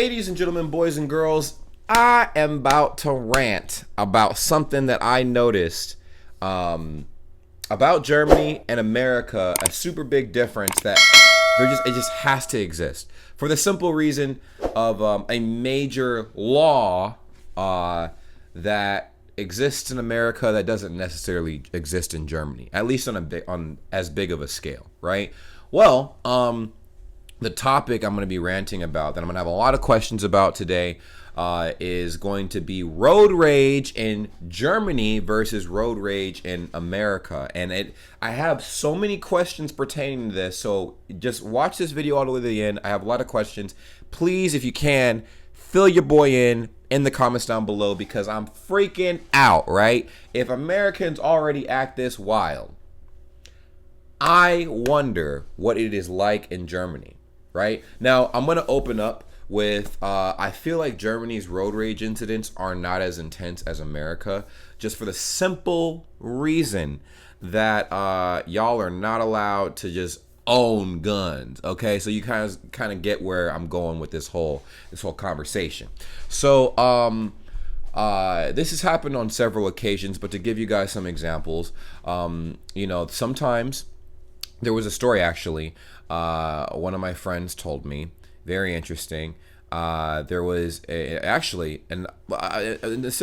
Ladies and gentlemen, boys and girls, I am about to rant about something that I noticed about Germany and America, a super big difference that it just has to exist. For the simple reason of a major law that exists in America that doesn't necessarily exist in Germany, at least on as big of a scale, right? Well, the topic I'm going to be ranting about, that I'm going to have a lot of questions about today, is going to be road rage in Germany versus road rage in America. And I have so many questions pertaining to this, so just watch this video all the way to the end. I have a lot of questions. Please, if you can, fill your boy in the comments down below, because I'm freaking out, right? If Americans already act this wild, I wonder what it is like in Germany. Right now, I'm going to open up with, I feel like Germany's road rage incidents are not as intense as America, just for the simple reason that y'all are not allowed to just own guns. Okay, so you kind of get where I'm going with this whole conversation. So this has happened on several occasions, but to give you guys some examples, sometimes there was a story actually. One of my friends told me, very interesting. There was instead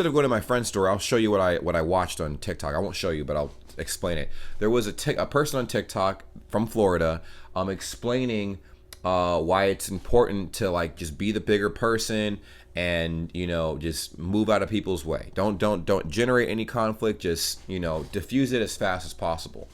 of going to my friend's story, I'll show you what I watched on TikTok. I won't show you, but I'll explain it. There was a person on TikTok from Florida, explaining why it's important to like just be the bigger person and just move out of people's way. Don't generate any conflict. Just diffuse it as fast as possible.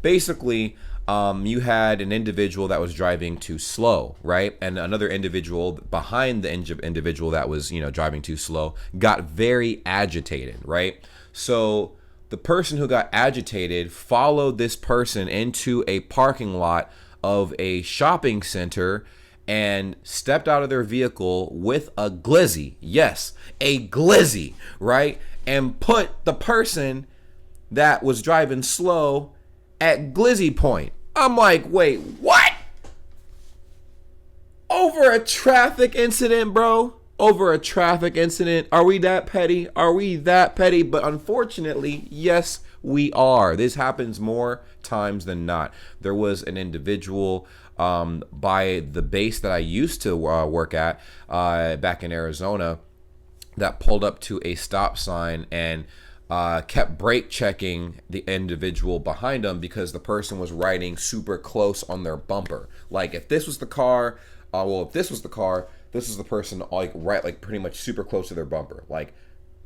Basically, you had an individual that was driving too slow, right? And another individual behind the individual that was, driving too slow got very agitated, right? So the person who got agitated followed this person into a parking lot of a shopping center and stepped out of their vehicle with a glizzy. Yes, a glizzy, right? And put the person that was driving slow at glizzy point. I'm like, wait, what? Over a traffic incident, bro? Over a traffic incident? Are we that petty? Are we that petty? But unfortunately, yes, we are. This happens more times than not. There was an individual by the base that I used to work at back in Arizona that pulled up to a stop sign and kept brake checking the individual behind them because the person was riding super close on their bumper. Like if this was the car, this is the person like pretty much super close to their bumper. Like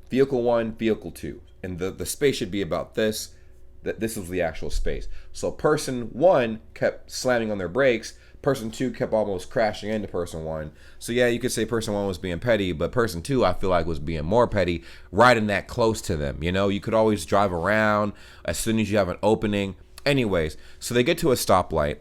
vehicle 1, vehicle 2, and the space should be about this. This was the actual space. So person 1 kept slamming on their brakes. Person 2 kept almost crashing into person 1. So yeah, you could say person 1 was being petty, but person 2 I feel like was being more petty, riding that close to them. You could always drive around as soon as you have an opening. Anyways, so they get to a stoplight.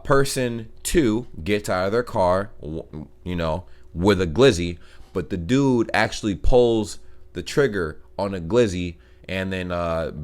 Person 2 gets out of their car, with a glizzy, but the dude actually pulls the trigger on a glizzy, and then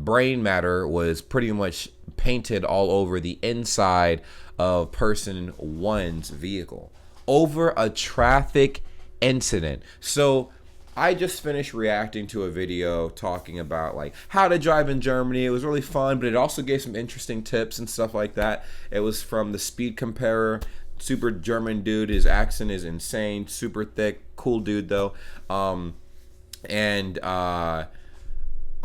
brain matter was pretty much painted all over the inside of person 1's vehicle over a traffic incident. So I just finished reacting to a video talking about like how to drive in Germany. It was really fun, but it also gave some interesting tips and stuff like that. It was from the Speed Comparer. Super German dude. His accent is insane, super thick, cool dude though.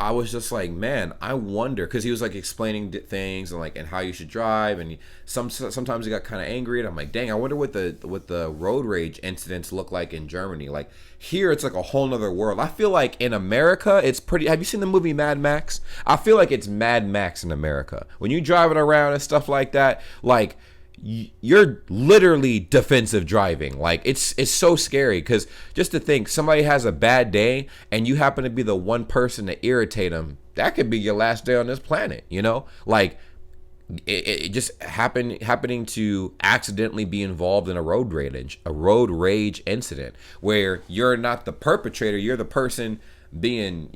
I was just like, man, I wonder, because he was like explaining things and how you should drive, and sometimes he got kind of angry, and I'm like, dang, I wonder what the road rage incidents look like in Germany. Like here, it's like a whole nother world. I feel like in America, it's pretty. Have you seen the movie Mad Max? I feel like it's Mad Max in America. When you driving around and stuff like that, like you're literally defensive driving. Like it's so scary, because just to think somebody has a bad day and you happen to be the one person to irritate them, that could be your last day on this planet. Like it just happening to accidentally be involved in a road rage incident where you're not the perpetrator, you're the person being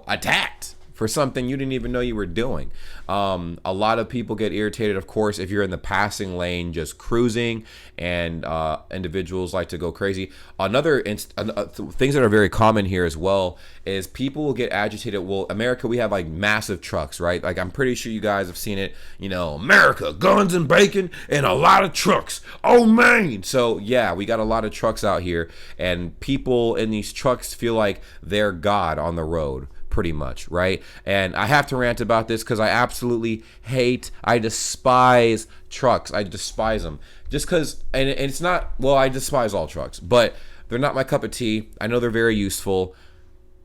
attacked for something you didn't even know you were doing. A lot of people get irritated, of course, if you're in the passing lane just cruising, and individuals like to go crazy. Things that are very common here as well is people will get agitated. Well, America, we have like massive trucks, right? Like, I'm pretty sure you guys have seen it. America, guns and bacon and a lot of trucks. Oh man! So yeah, we got a lot of trucks out here, and people in these trucks feel like they're God on the road, pretty much, right? And I have to rant about this because I absolutely I despise trucks. I despise them just because, and it's not, well, I despise all trucks, but they're not my cup of tea. I know they're very useful,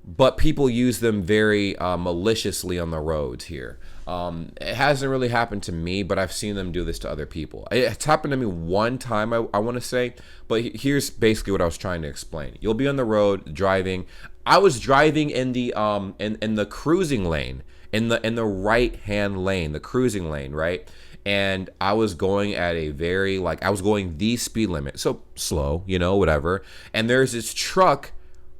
but people use them very maliciously on the roads here. It hasn't really happened to me, but I've seen them do this to other people. It's happened to me one time, I want to say, but here's basically what I was trying to explain. You'll be on the road driving. I was driving in the in the cruising lane, in the right hand lane, the cruising lane, right? And I was going at a very, I was going the speed limit, so slow, whatever. And there's this truck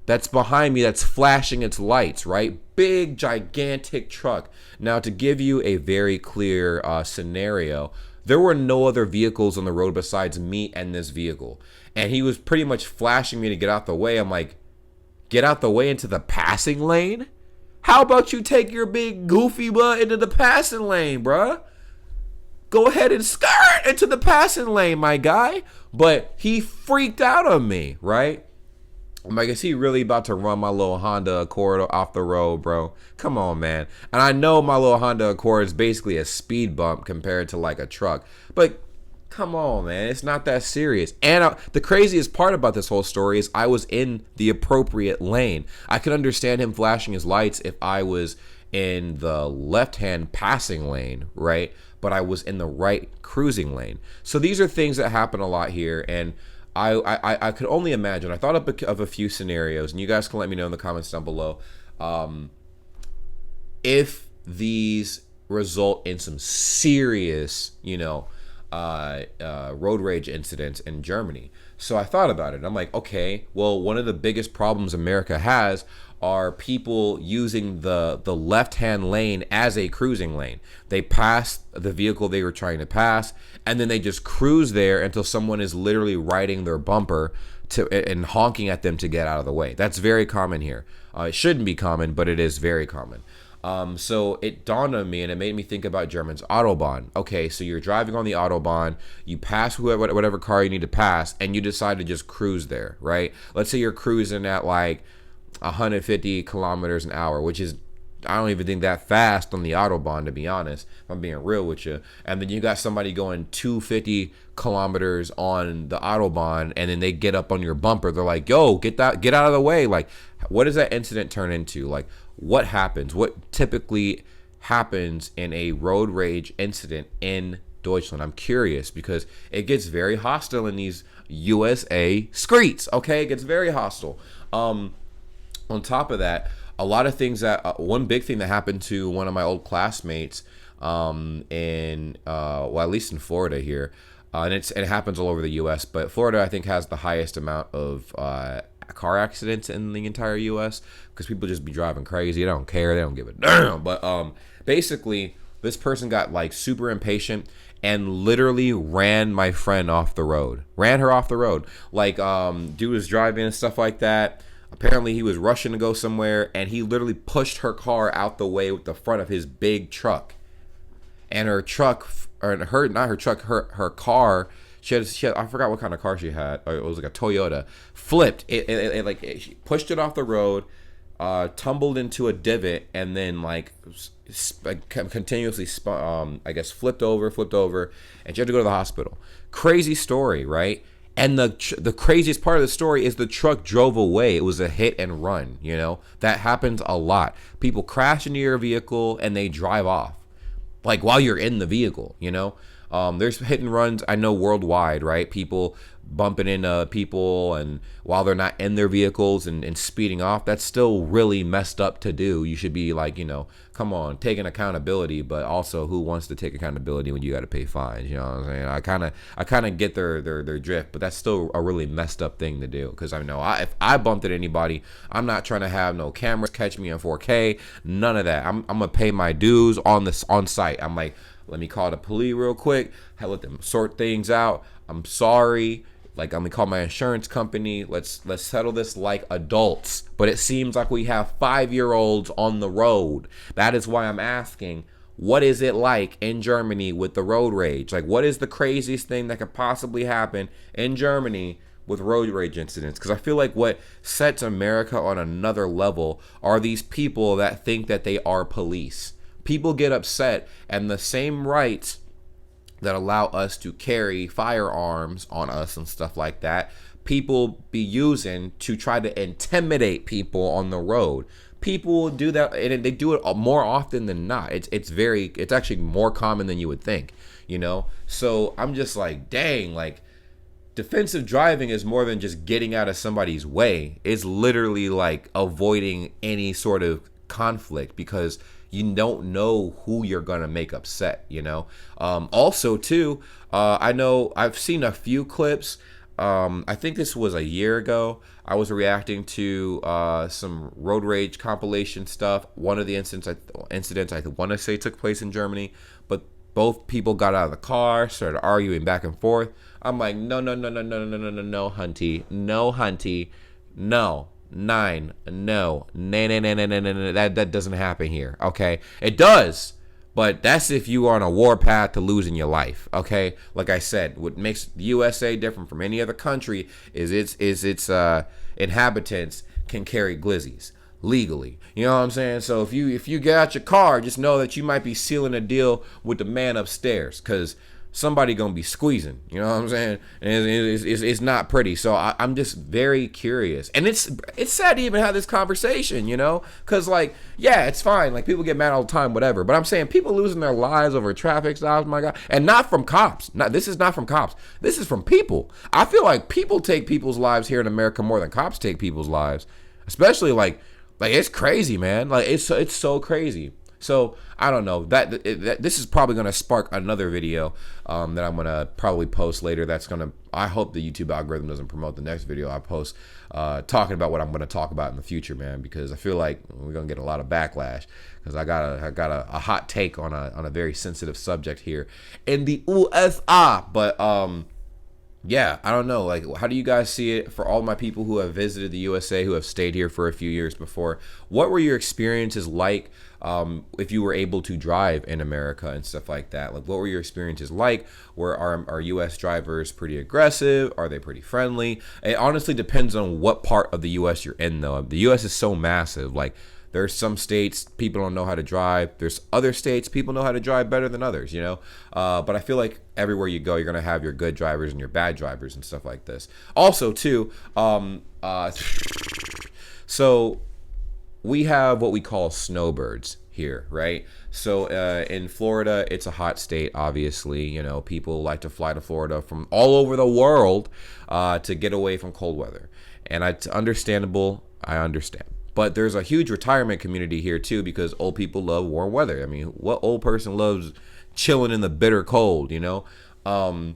that's behind me that's flashing its lights, right? Big, gigantic truck. Now, to give you a very clear scenario, there were no other vehicles on the road besides me and this vehicle. And he was pretty much flashing me to get out the way. I'm like, get out the way into the passing lane? How about you take your big goofy butt into the passing lane, bruh? Go ahead and skirt into the passing lane, my guy. But he freaked out on me, right? I'm like, is he really about to run my little Honda Accord off the road, bro? Come on, man. And I know my little Honda Accord is basically a speed bump compared to like a truck. But come on, man. It's not that serious. And the craziest part about this whole story is I was in the appropriate lane. I could understand him flashing his lights if I was in the left-hand passing lane, right? But I was in the right cruising lane. So these are things that happen a lot here, and I could only imagine. I thought of a few scenarios, and you guys can let me know in the comments down below if these result in some serious, road rage incidents in Germany. So I thought about it. I'm like, okay, well, one of the biggest problems America has are people using the left-hand lane as a cruising lane. They pass the vehicle they were trying to pass, and then they just cruise there until someone is literally riding their bumper and honking at them to get out of the way. That's very common here. It shouldn't be common, but it is very common. So it dawned on me, and it made me think about Germans' Autobahn. Okay, so you're driving on the Autobahn, you pass whatever car you need to pass, and you decide to just cruise there, right? Let's say you're cruising at like 150 kilometers an hour, which is, I don't even think that fast on the Autobahn, to be honest, if I'm being real with you. And then you got somebody going 250 kilometers on the Autobahn, and then they get up on your bumper. They're like, yo, get out of the way. Like, what does that incident turn into? Like, what happens? What typically happens in a road rage incident in Deutschland? I'm curious, because it gets very hostile in these USA streets. Okay, it gets very hostile. On top of that, a lot of things that one big thing that happened to one of my old classmates in at least in Florida here, and it happens all over the U.S., but Florida, I think, has the highest amount of car accidents in the entire U.S. because people just be driving crazy. They don't care. They don't give a damn. But basically, this person got like super impatient and literally ran my friend off the road. Ran her off the road. Like, dude was driving and stuff like that. Apparently, he was rushing to go somewhere, and he literally pushed her car out the way with the front of his big truck. And her truck, or her car, she had, I forgot what kind of car she had. It was like a Toyota. Flipped. She pushed it off the road, tumbled into a divot, and then continuously flipped over, and she had to go to the hospital. Crazy story, right? And the craziest part of the story is the truck drove away. It was a hit and run, That happens a lot. People crash into your vehicle and they drive off, like while you're in the vehicle, There's hit and runs, I know, worldwide, right? People bumping into people and while they're not in their vehicles and speeding off. That's still really messed up to do. You should be like, come on, taking accountability, but also who wants to take accountability when you got to pay fines? You know what I'm saying? I kind of get their drift, but that's still a really messed up thing to do. Because I know if I bumped at anybody, I'm not trying to have no cameras catch me in 4K, none of that. I'm gonna pay my dues on site. I'm like, let me call the police real quick, let them sort things out. I'm sorry. Like, I'm gonna call my insurance company. Let's settle this like adults. But it seems like we have 5-year-olds on the road. That is why I'm asking, what is it like in Germany with the road rage? Like, what is the craziest thing that could possibly happen in Germany with road rage incidents? Because I feel like what sets America on another level are these people that think that they are police. People get upset, and the same rights that allow us to carry firearms on us and stuff like that, people be using to try to intimidate people on the road. People do that, and they do it more often than not. It's actually more common than you would think, So I'm just like, dang, like, defensive driving is more than just getting out of somebody's way. It's literally like avoiding any sort of conflict, because you don't know who you're gonna make upset. Also too, I know I've seen a few clips. I think this was a year ago. I was reacting to some road rage compilation stuff. One of the incidents I want to say took place in Germany, but both people got out of the car, started arguing back and forth. I'm like, no, hunty, no. No. That doesn't happen here. Okay, it does, but that's if you are on a war path to losing your life. Okay, like I said, what makes the USA different from any other country is its inhabitants can carry glizzies legally. You know what I'm saying? So if you get out your car, just know that you might be sealing a deal with the man upstairs, because somebody gonna be squeezing. You know what I'm saying? And it's not pretty. So I'm just very curious, and it's sad to even have this conversation, because like, yeah, it's fine, like people get mad all the time, whatever, but I'm saying people losing their lives over traffic stops, my God, and not from cops. This is not from cops. This is from people. I feel like people take people's lives here in America more than cops take people's lives, especially like it's crazy, man. Like it's so crazy. So I don't know, that this is probably going to spark another video that I'm going to probably post later. I hope the YouTube algorithm doesn't promote the next video I post talking about what I'm going to talk about in the future, man, because I feel like we're going to get a lot of backlash, because I got a hot take on a very sensitive subject here in the USA. But yeah, I don't know. Like, how do you guys see it for all my people who have visited the USA, who have stayed here for a few years before? What were your experiences like if you were able to drive in America and stuff like that? Like, what were your experiences like? Are US drivers pretty aggressive? Are they pretty friendly? It honestly depends on what part of the US you're in, though. The US is so massive. Like, there's some states people don't know how to drive. There's other states people know how to drive better than others, But I feel like everywhere you go, you're going to have your good drivers and your bad drivers and stuff like this. Also, too, so we have what we call snowbirds here, right? So in Florida, it's a hot state, obviously. People like to fly to Florida from all over the world to get away from cold weather. And it's understandable. I understand. But there's a huge retirement community here too, because old people love warm weather. I mean, what old person loves chilling in the bitter cold, And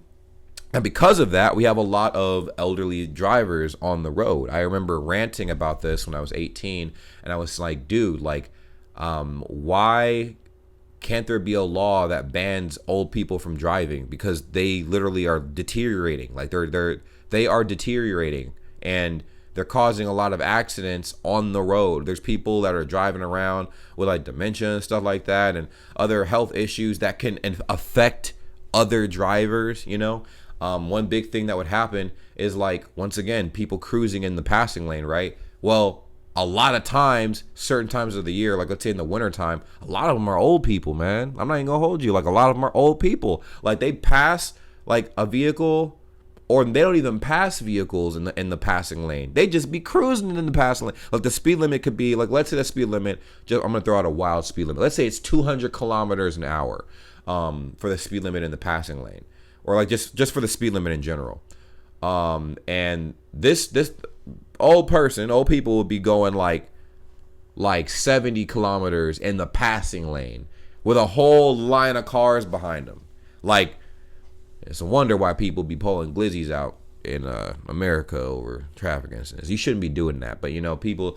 because of that, we have a lot of elderly drivers on the road. I remember ranting about this when I was 18, and I was like, dude, like, why can't there be a law that bans old people from driving? Because they literally are deteriorating. Like they are deteriorating, and they're causing a lot of accidents on the road. There's people that are driving around with like dementia and stuff like that, and other health issues that can affect other drivers. One big thing that would happen is, like, once again, people cruising in the passing lane, right? Well, a lot of times, certain times of the year, like let's say in the winter time, a lot of them are old people, man. I'm not even gonna hold you. Like, a lot of them are old people. Like, they pass like a vehicle or they don't even pass vehicles in the passing lane. They just be cruising in the passing lane. Like the speed limit could be like, let's say the speed limit, I'm gonna throw out a wild speed limit. Let's say it's 200 kilometers an hour for the speed limit in the passing lane, or like just for the speed limit in general. And this old people would be going like 70 kilometers in the passing lane with a whole line of cars behind them. Like, it's a wonder why people be pulling glizzies out in America over traffic incidents. You shouldn't be doing that, but you know, people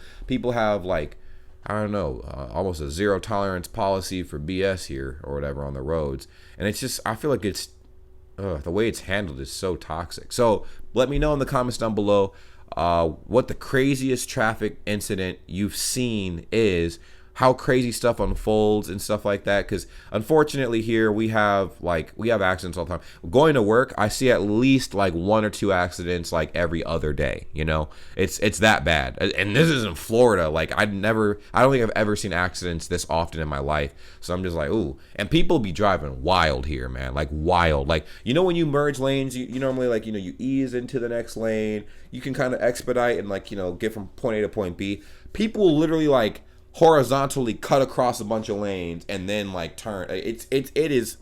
have like, I don't know, almost a zero tolerance policy for BS here or whatever on the roads, and it's just, I feel like it's the way it's handled is so toxic. So let me know in the comments down below what the craziest traffic incident you've seen is, how crazy stuff unfolds and stuff like that. Because unfortunately here we have accidents all the time. Going to work, I see at least like 1 or 2 accidents like every other day. You know, it's that bad. And this is in Florida. Like I don't think I've ever seen accidents this often in my life. So I'm just like, ooh. And people be driving wild here, man. Like wild. Like, you know, when you merge lanes, you normally, like, you know, you ease into the next lane. You can kind of expedite and, like, you know, get from point A to point B. People literally like horizontally cut across a bunch of lanes and then like turn. It is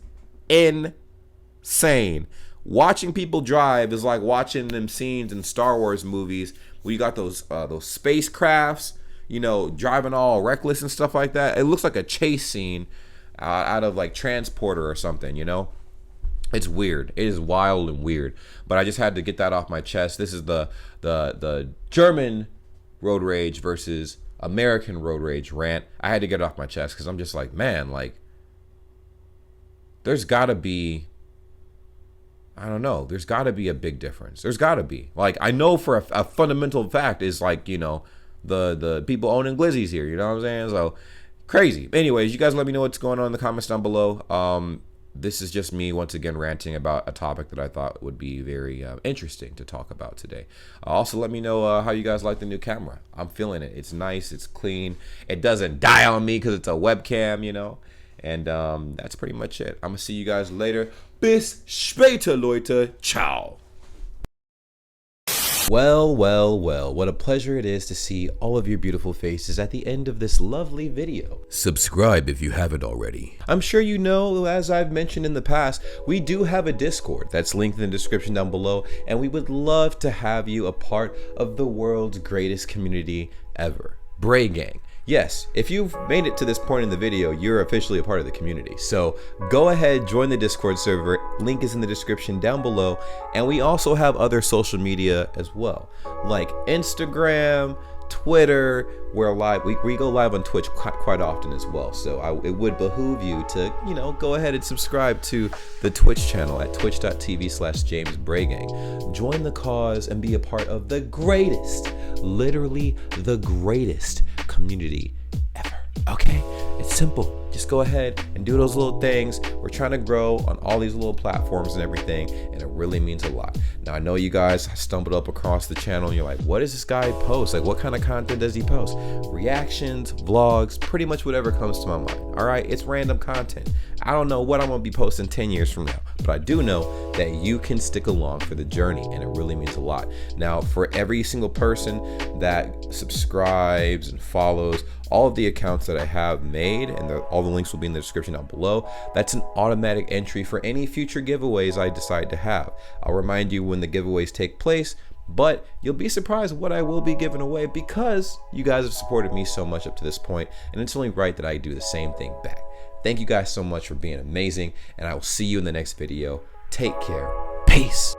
insane. Watching people drive is like watching them scenes in Star Wars movies where you got those spacecrafts, you know, driving all reckless and stuff like that. It looks like a chase scene out of like Transporter or something, you know. It's weird. It is wild and weird. But I just had to get that off my chest. This is the German road rage versus American road rage rant. I had to get it off my chest because I'm just like, man, like, there's gotta be, I don't know, there's gotta be a big difference. There's gotta be. Like, I know for a fundamental fact is, like, you know, the people owning glizzies here, you know what I'm saying? So crazy. Anyways, you guys let me know what's going on in the comments down below. This is just me once again ranting about a topic that I thought would be very interesting to talk about today. Also, let me know how you guys like the new camera. I'm feeling it. It's nice. It's clean. It doesn't die on me because it's a webcam, you know. And that's pretty much it. I'm going to see you guys later. Bis später, Leute. Ciao. Well, what a pleasure it is to see all of your beautiful faces at the end of this lovely video. Subscribe if you haven't already. I'm sure you know, as I've mentioned in the past, we do have a Discord that's linked in the description down below, and we would love to have you a part of the world's greatest community ever, Bray Gang. Yes, if you've made it to this point in the video, you're officially a part of the community. So go ahead, join the Discord server. Link is in the description down below. And we also have other social media as well, like Instagram, Twitter. We're live. We go live on Twitch quite often as well. So it would behoove you to, you know, go ahead and subscribe to the Twitch channel at twitch.tv/JamesBrayGang. Join the cause and be a part of the greatest, literally the greatest community ever. Okay, it's simple. Just go ahead and do those little things. We're trying to grow on all these little platforms and everything, and it really means a lot. Now, I know you guys stumbled up across the channel and you're like, what does this guy post? Like, what kind of content does he post? Reactions, vlogs, pretty much whatever comes to my mind. All right, it's random content. I don't know what I'm gonna be posting 10 years from now, but I do know that you can stick along for the journey, and it really means a lot. Now, for every single person that subscribes and follows all of the accounts that I have made, and all the links will be in the description down below, that's an automatic entry for any future giveaways I decide to have. I'll remind you when the giveaways take place, but you'll be surprised what I will be giving away because you guys have supported me so much up to this point, and it's only right that I do the same thing back. Thank you guys so much for being amazing, and I will see you in the next video. Take care. Peace.